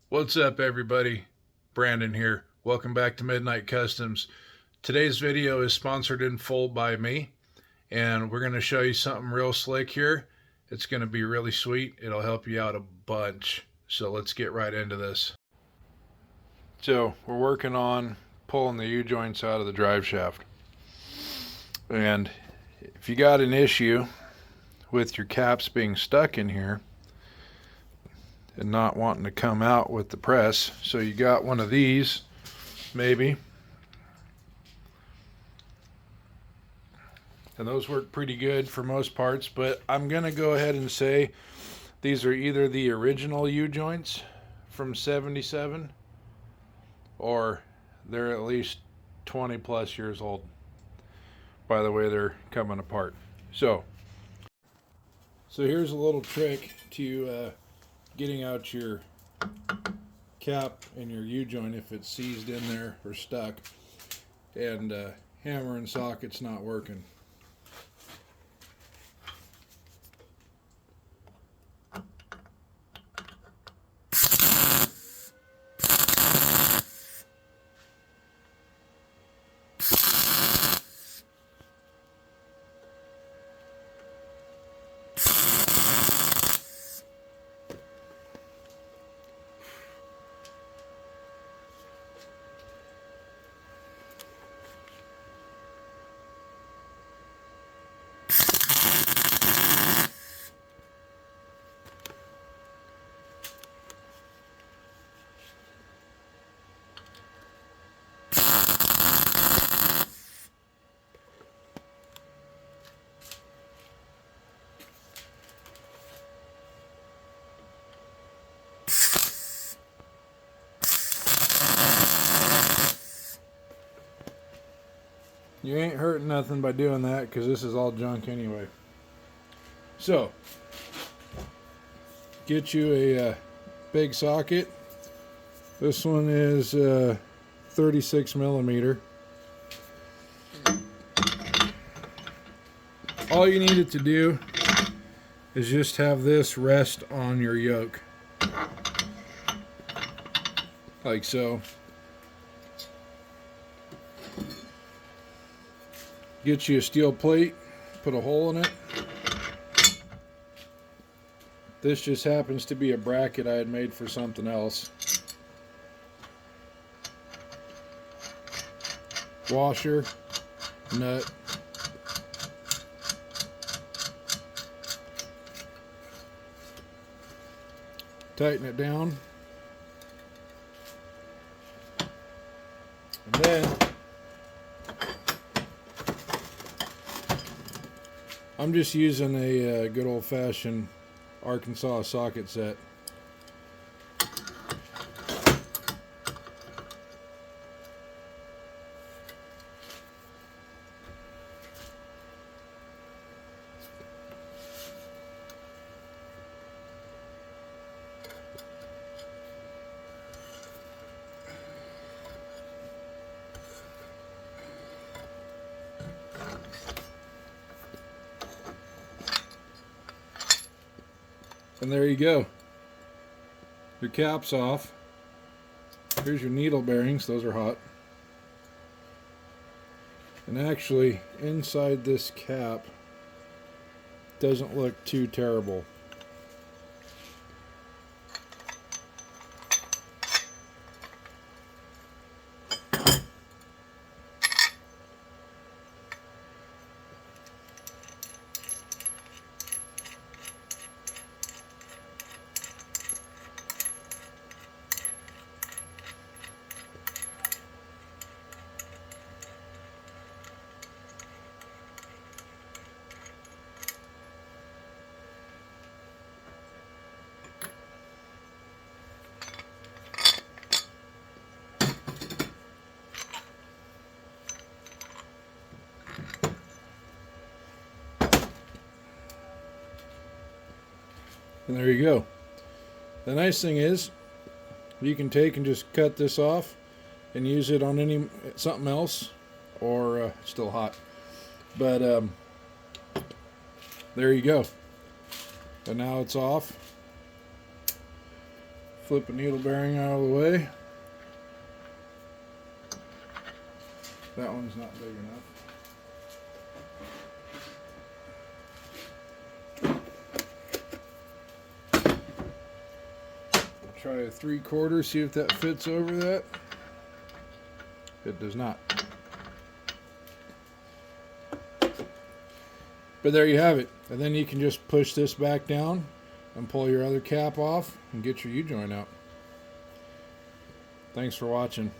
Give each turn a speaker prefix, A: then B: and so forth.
A: What's up, everybody? Brandon here. Welcome back to Midnight Customs. Today's video is sponsored in full by me, and we're going to show you something real slick here. It's going to be really sweet. It'll help you out a bunch. So let's get right into this. So we're working on pulling the U-joints out of the drive shaft. And if you got an issue with your caps being stuck in here and not wanting to come out with the press, so you got one of these maybe, and those work pretty good for most parts, but I'm gonna go ahead and say these are either the original U-joints from 77 or they're at least 20 plus years old by the way they're coming apart. So here's a little trick to getting out your cap and your U-joint if it's seized in there or stuck and hammer and socket's not working. You ain't hurting nothing by doing that because this is all junk anyway. So, get you a big socket. This one is 36 millimeter. All you need it to do is just have this rest on your yoke. Like so. Get you a steel plate, put a hole in it. This just happens to be a bracket I had made for something else. Washer, nut. Tighten it down. And then I'm just using a good old-fashioned Arkansas socket set. And there you go. Your cap's off. Here's your needle bearings. Those are hot. And actually, inside this cap doesn't look too terrible. And there you go. The nice thing is you can take and just cut this off and use it on something else, or it's still hot. But there you go. And now it's off. Flip a needle bearing out of the way. That one's not big enough. Try a 3/4, see if that fits over that. It does not. But there you have it. And then you can just push this back down and pull your other cap off and get your U-joint out. Thanks for watching.